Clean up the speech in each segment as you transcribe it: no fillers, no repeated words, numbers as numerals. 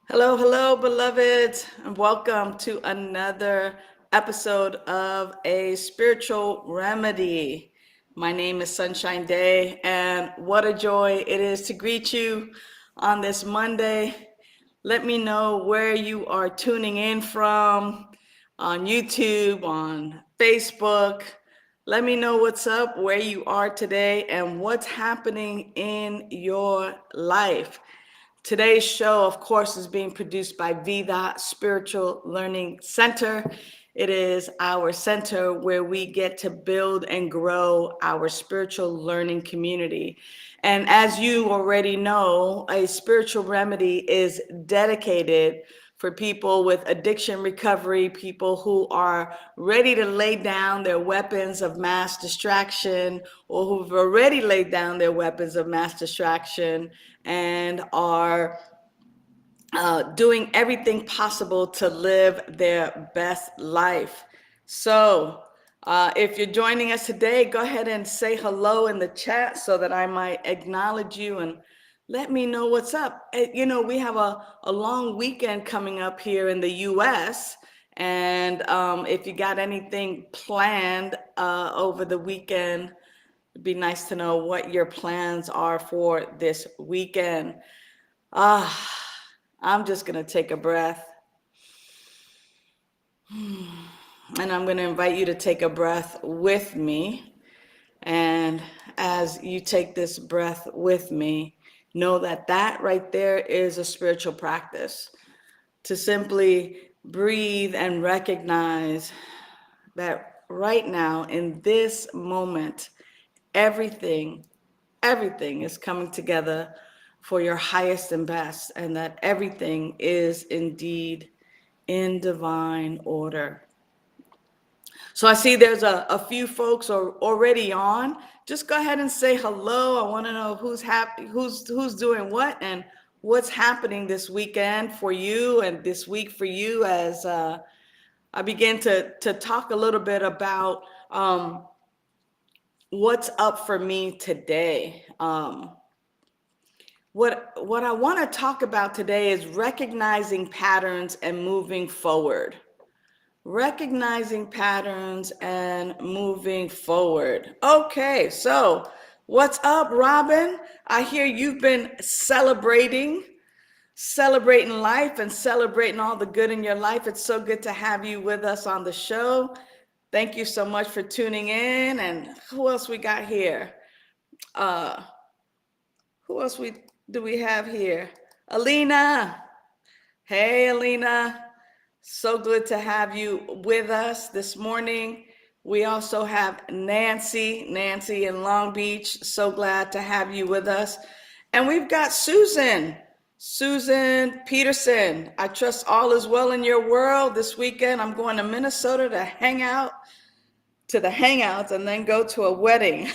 Hello, hello, beloved, and welcome to another episode of A Spiritual Remedy. My name is Sunshine Day, and what a joy it is to greet you on this Monday. Let me know where you are tuning in from on YouTube, on Facebook. Let me know what's up, where you are today, and what's happening in your life. Today's show, of course, is being produced by Vida Spiritual Learning Center. It is our center where we get to build and grow our spiritual learning community. And as you already know, a spiritual remedy is dedicated for people with addiction recovery, people who are ready to lay down their weapons of mass distraction or who've already laid down their weapons of mass distraction and are doing everything possible to live their best life. So, if you're joining us today, go ahead and say hello in the chat so that I might acknowledge you and let me know what's up. You know, we have a long weekend coming up here in the US. And if you got anything planned over the weekend, it'd be nice to know what your plans are for this weekend. Ah, I'm just going to take a breath. And I'm going to invite you to take a breath with me. And as you take this breath with me, know that that right there is a spiritual practice. To simply breathe and recognize that right now, in this moment, everything, everything is coming together for your highest and best, and that everything is indeed in divine order. So I see there's a few folks are already on. Just go ahead and say hello. I want to know who's happy, who's doing what, and what's happening this weekend for you and this week for you as I begin to talk a little bit about what's up for me today. What I want to talk about today is recognizing patterns and moving forward. Recognizing patterns and moving forward. Okay, so what's up, Robin? I hear you've been celebrating life and celebrating all the good in your life. It's so good to have you with us on the show. Thank you so much for tuning in. And who else we got here? Uh, who else do we have here? Alina. Hey, Alina. So good to have you with us this morning. We also have Nancy in Long Beach. So glad to have you with us. And we've got Susan Peterson. I trust all is well in your world. This weekend, I'm going to Minnesota to hang out to the hangouts and then go to a wedding.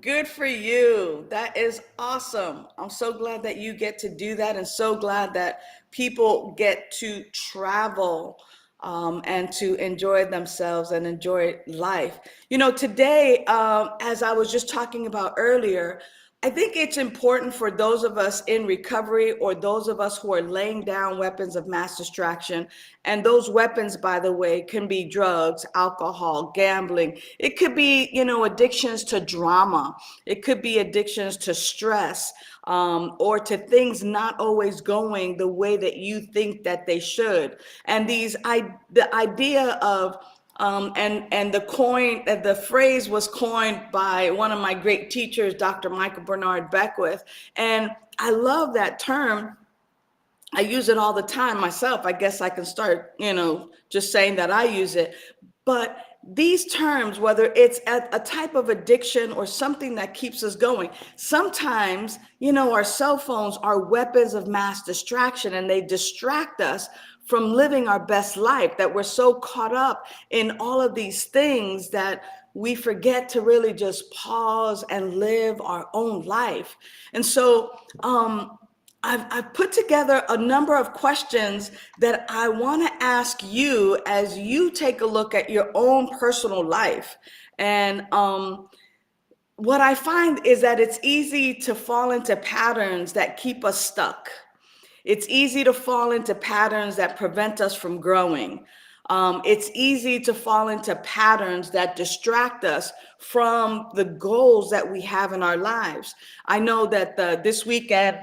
Good for you. That is awesome. I'm so glad that you get to do that and so glad that people get to travel and to enjoy themselves and enjoy life. You know, today, as I was just talking about earlier, I think it's important for those of us in recovery or those of us who are laying down weapons of mass distraction. And those weapons, by the way, can be drugs, alcohol, gambling. It could be, you know, addictions to drama. It could be addictions to stress or to things not always going the way that you think that they should. And the idea of and the phrase was coined by one of my great teachers, Dr. Michael Bernard Beckwith. And I love that term. I use it all the time myself. I guess I can start, you know, just saying that I use it. But these terms, whether it's a type of addiction or something that keeps us going, sometimes, you know, our cell phones are weapons of mass distraction and they distract us from living our best life, that we're so caught up in all of these things that we forget to really just pause and live our own life. And so, I've put together a number of questions that I want to ask you as you take a look at your own personal life. And what I find is that it's easy to fall into patterns that keep us stuck. It's easy to fall into patterns that prevent us from growing. It's easy to fall into patterns that distract us from the goals that we have in our lives. I know that this weekend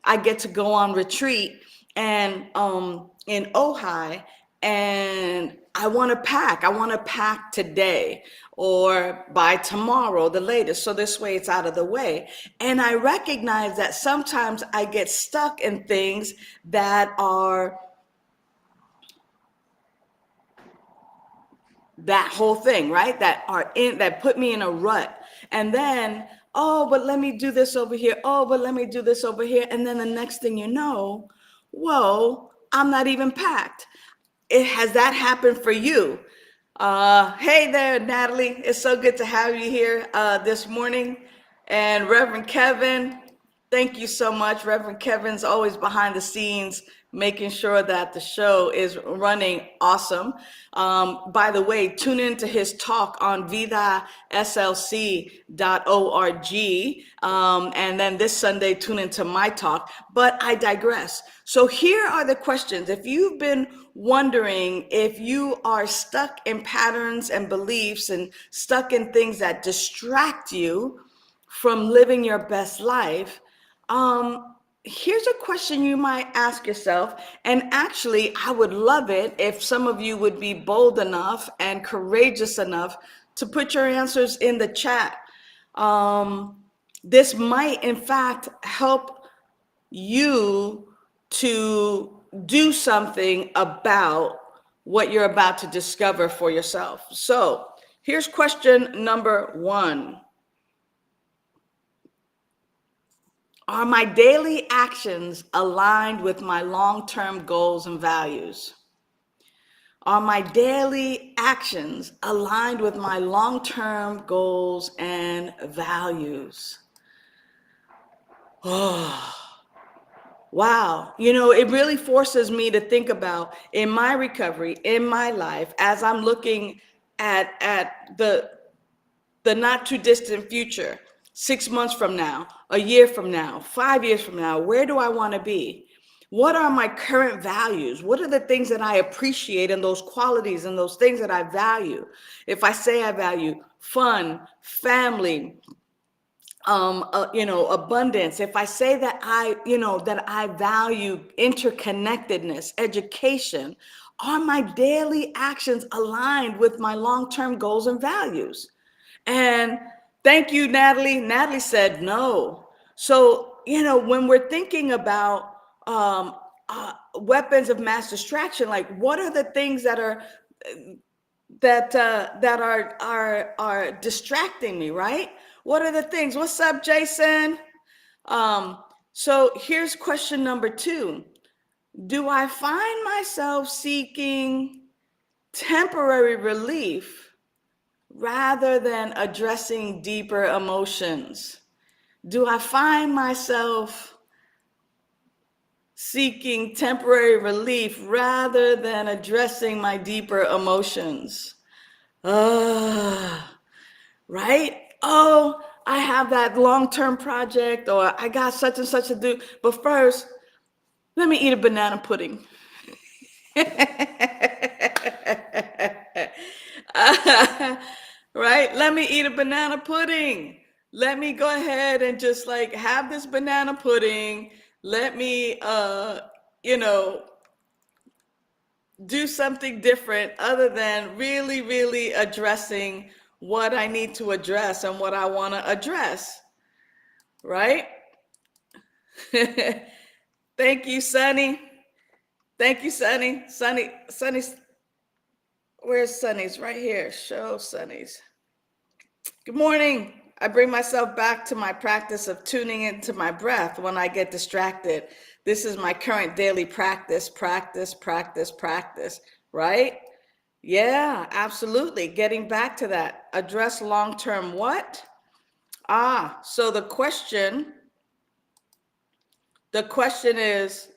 I get to go on retreat and in Ojai, and I want to pack. I want to pack today or by tomorrow, the latest. So this way it's out of the way. And I recognize that sometimes I get stuck in things that are that whole thing, right? That put me in a rut. And then, oh, but let me do this over here. Oh, but let me do this over here. And then the next thing you know, whoa, I'm not even packed. Has that happened for you? Hey there, Natalie. It's so good to have you here this morning. And Reverend Kevin, thank you so much. Reverend Kevin's always behind the scenes, making sure that the show is running awesome. By the way, tune into his talk on vidaslc.org. And then this Sunday, tune into my talk. But I digress. So here are the questions. If you've been wondering if you are stuck in patterns and beliefs and stuck in things that distract you from living your best life, here's a question you might ask yourself. And actually, I would love it if some of you would be bold enough and courageous enough to put your answers in the chat. This might, in fact, help you to do something about what you're about to discover for yourself. So here's question number 1. Are my daily actions aligned with my long-term goals and values? Are my daily actions aligned with my long-term goals and values? Oh, wow. You know, it really forces me to think about in my recovery, in my life, as I'm looking at the not too distant future, 6 months from now, a year from now, 5 years from now, where do I want to be? What are my current values? What are the things that I appreciate and those qualities and those things that I value? If I say I value fun, family, abundance, if I say that I value interconnectedness, education, are my daily actions aligned with my long-term goals and values? And thank you, Natalie. Natalie said no. So, when we're thinking about weapons of mass distraction, like what are the things that are distracting me, right? What are the things? What's up, Jason? So here's question number 2. Do I find myself seeking temporary relief rather than addressing deeper emotions? Do I find myself seeking temporary relief rather than addressing my deeper emotions? Right? Oh, I have that long-term project, or I got such and such to do. But first, let me eat a banana pudding. Right? Let me eat a banana pudding. Let me go ahead and just have this banana pudding. Let me, do something different other than really, really addressing what I need to address and what I want to address. Right? Thank you, Sunny. Thank you, Sunny. Sunny's, where's Sunny's? Right here. Show Sunny's. Good morning. I bring myself back to my practice of tuning into my breath when I get distracted. This is my current daily practice, right? Yeah, absolutely. Getting back to that. Address long-term what? So the question is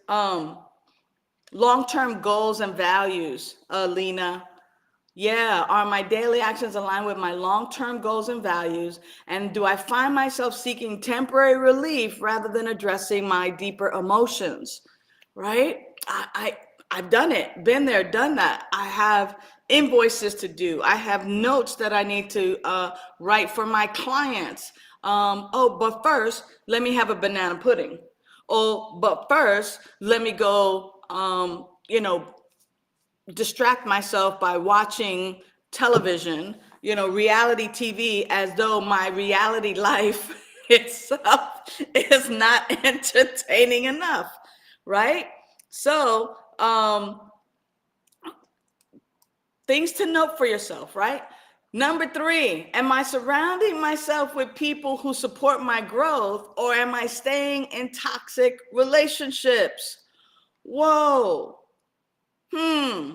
long-term goals and values, Lena. Yeah, are my daily actions aligned with my long-term goals and values? And do I find myself seeking temporary relief rather than addressing my deeper emotions? right? I've done it, been there, done that. I have invoices to do. I have notes that I need to write for my clients. Oh, but first, let me have a banana pudding. Oh, but first, let me go, distract myself by watching television, reality TV, as though my reality life itself is not entertaining enough, right? So, things to note for yourself, right? Number three, am I surrounding myself with people who support my growth, or am I staying in toxic relationships? Whoa. Hmm.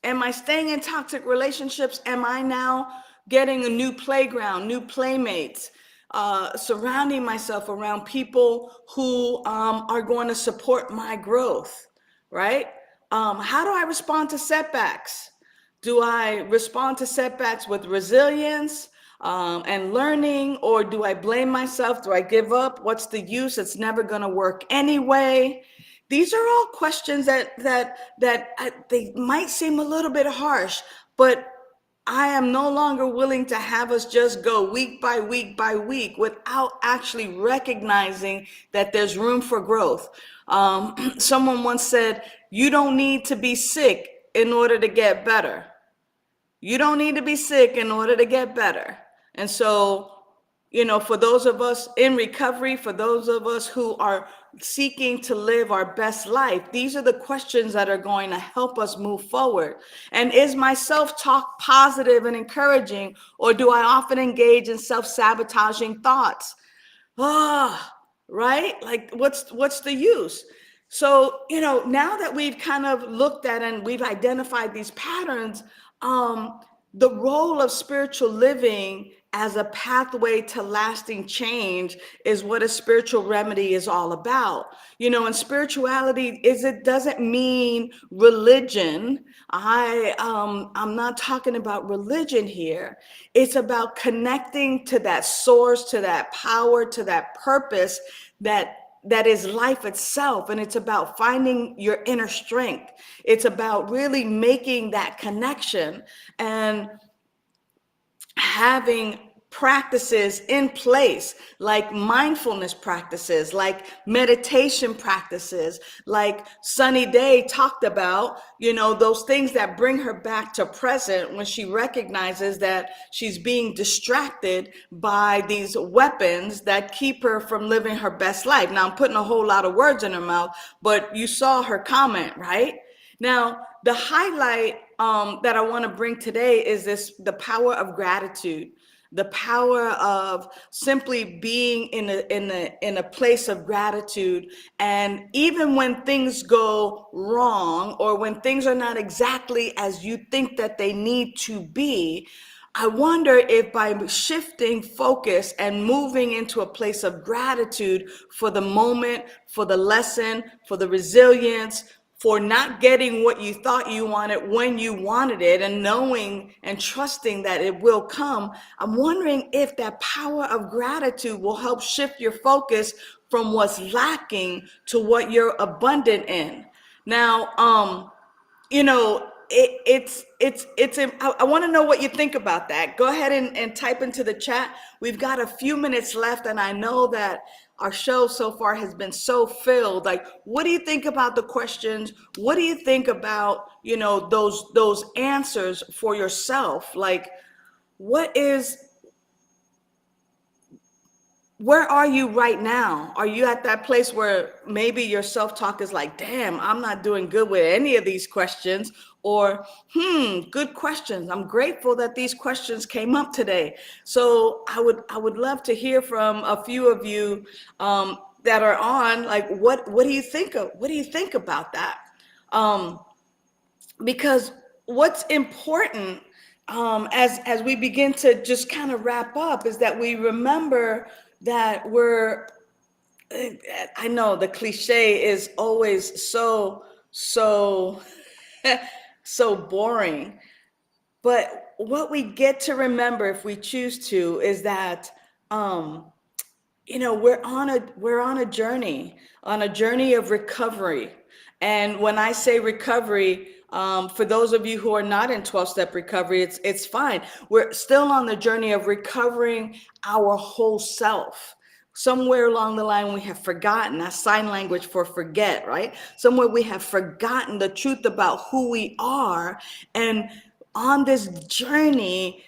Am I staying in toxic relationships? Am I now getting a new playground, new playmates, surrounding myself around people who are going to support my growth, right? How do I respond to setbacks? Do I respond to setbacks with resilience and learning, or do I blame myself? Do I give up? What's the use? It's never going to work anyway. These are all questions that they might seem a little bit harsh, but I am no longer willing to have us just go week by week by week without actually recognizing that there's room for growth. Someone once said, "You don't need to be sick in order to get better." You don't need to be sick in order to get better. And so, for those of us in recovery, for those of us who are seeking to live our best life, these are the questions that are going to help us move forward. And is my self-talk positive and encouraging, or do I often engage in self-sabotaging thoughts? Ah, right? Like, what's the use? So, now that we've kind of looked at and we've identified these patterns, um, the role of spiritual living as a pathway to lasting change is what a spiritual remedy is all about. And spirituality it doesn't mean religion. I'm not talking about religion here. It's about connecting to that source, to that power, to that purpose that is life itself. And it's about finding your inner strength. It's about really making that connection and having practices in place, like mindfulness practices, like meditation practices, like Sunny Day talked about, those things that bring her back to present when she recognizes that she's being distracted by these weapons that keep her from living her best life. Now, I'm putting a whole lot of words in her mouth, but you saw her comment, right? Now, the highlight that I want to bring today is the power of gratitude, the power of simply being in a place of gratitude. And even when things go wrong, or when things are not exactly as you think that they need to be, I wonder if by shifting focus and moving into a place of gratitude for the moment, for the lesson, for the resilience, for not getting what you thought you wanted when you wanted it, and knowing and trusting that it will come, I'm wondering if that power of gratitude will help shift your focus from what's lacking to what you're abundant in. Now, I want to know what you think about that. Go ahead and type into the chat. We've got a few minutes left, and I know that our show so far has been so filled. Like, what do you think about the questions? What do you think about, those answers for yourself? Like, what is where are you right now? Are you at that place where maybe your self-talk is like, damn, I'm not doing good with any of these questions? Or, good questions. I'm grateful that these questions came up today. So I would love to hear from a few of you that are on, like, what do you think about that? Um, because what's important, as we begin to just kind of wrap up, is that we remember that I know the cliche is always so so boring, but what we get to remember, if we choose to, is that we're on a journey of recovery. And when I say recovery, for those of you who are not in 12-step recovery, it's fine. We're still on the journey of recovering our whole self. Somewhere along the line, we have forgotten. That's sign language for forget, right? Somewhere we have forgotten the truth about who we are. And on this journey,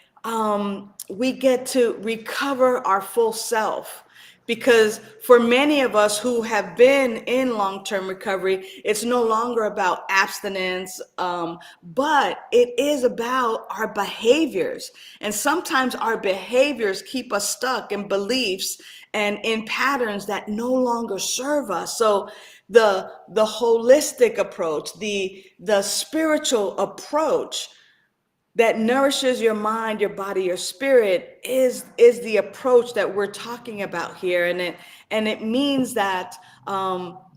we get to recover our full self. Because for many of us who have been in long-term recovery, it's no longer about abstinence, but it is about our behaviors. And sometimes our behaviors keep us stuck in beliefs and in patterns that no longer serve us. So the holistic approach, the spiritual approach that nourishes your mind, your body, your spirit is the approach that we're talking about here. And it means that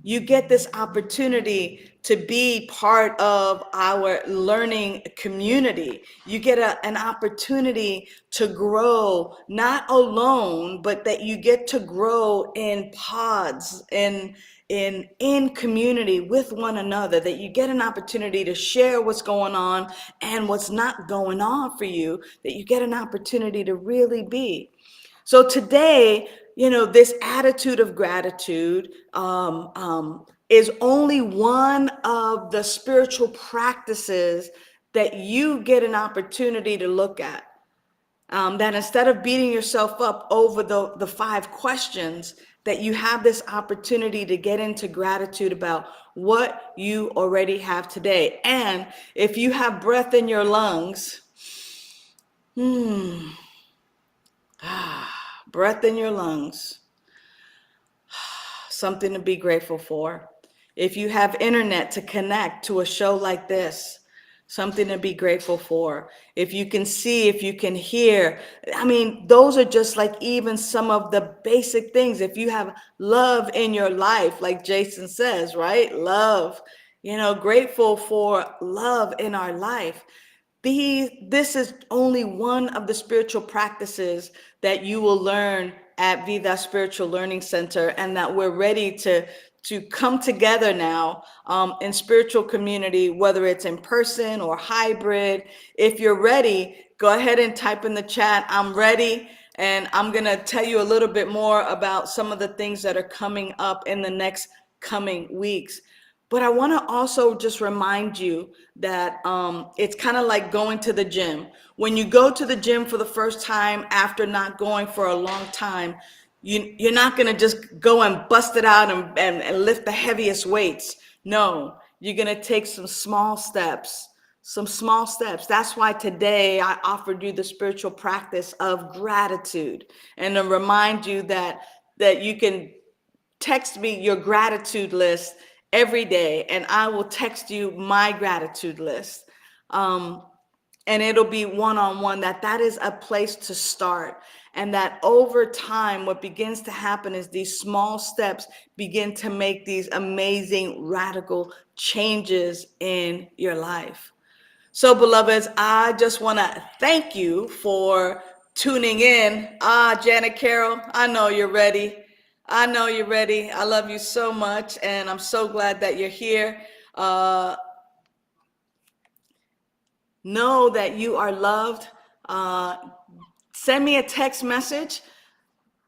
you get this opportunity to be part of our learning community. You get an opportunity to grow, not alone, but that you get to grow in pods, in community with one another, that you get an opportunity to share what's going on and what's not going on for you, that you get an opportunity to really be. So today, this attitude of gratitude is only one of the spiritual practices that you get an opportunity to look at. That instead of beating yourself up over the 5 questions, that you have this opportunity to get into gratitude about what you already have today. And if you have breath in your lungs, breath in your lungs, something to be grateful for. If you have internet to connect to a show like this, something to be grateful for. If you can see, if you can hear, I mean, those are just like even some of the basic things. If you have love in your life, like Jason says, right? Love, grateful for love in our life. This is only one of the spiritual practices that you will learn at Vida Spiritual Learning Center, and that we're ready to come together now in spiritual community, whether it's in person or hybrid. If you're ready, go ahead and type in the chat, I'm ready. And I'm going to tell you a little bit more about some of the things that are coming up in the next coming weeks. But I want to also just remind you that it's kind of like going to the gym. When you go to the gym for the first time after not going for a long time, you're not going to just go and bust it out and lift the heaviest weights. No, you're going to take some small steps. Some small steps. That's why today I offered you the spiritual practice of gratitude, and to remind you that you can text me your gratitude list every day, and I will text you my gratitude list. And it'll be one-on-one. That is a place to start. And that over time, what begins to happen is these small steps begin to make these amazing radical changes in your life. So, beloveds, I just want to thank you for tuning in. Janet Carroll, I know you're ready. I know you're ready. I love you so much, and I'm so glad that you're here. Know that you are loved. Send me a text message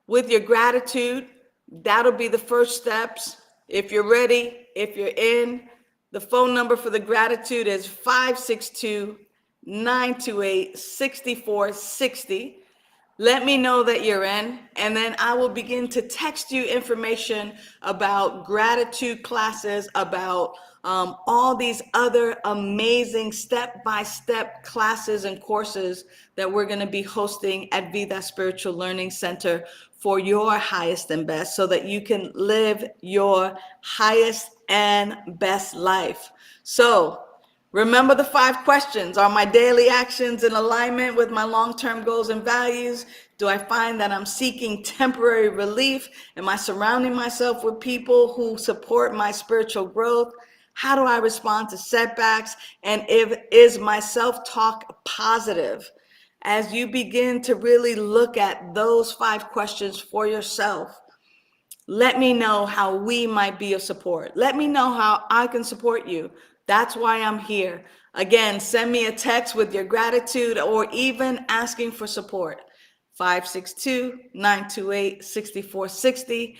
with your gratitude. That'll be the first steps. If you're ready, if you're in, the phone number for the gratitude is 562-928-6460. Let me know that you're in, and then I will begin to text you information about gratitude classes, about all these other amazing step-by-step classes and courses that we're going to be hosting at Vida Spiritual Learning Center for your highest and best, so that you can live your highest and best life. So, remember the 5 questions. Are my daily actions in alignment with my long-term goals and values? Do I find that I'm seeking temporary relief? Am I surrounding myself with people who support my spiritual growth? How do I respond to setbacks? And is my self-talk positive? As you begin to really look at those 5 questions for yourself, let me know how we might be of support. Let me know how I can support you. That's why I'm here. Again, send me a text with your gratitude or even asking for support. 562-928-6460.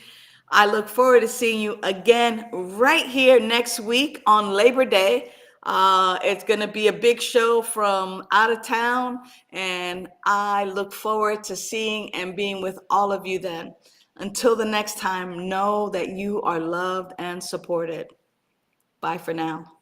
I look forward to seeing you again right here next week on Labor Day. It's going to be a big show from out of town, and I look forward to seeing and being with all of you then. Until the next time, know that you are loved and supported. Bye for now.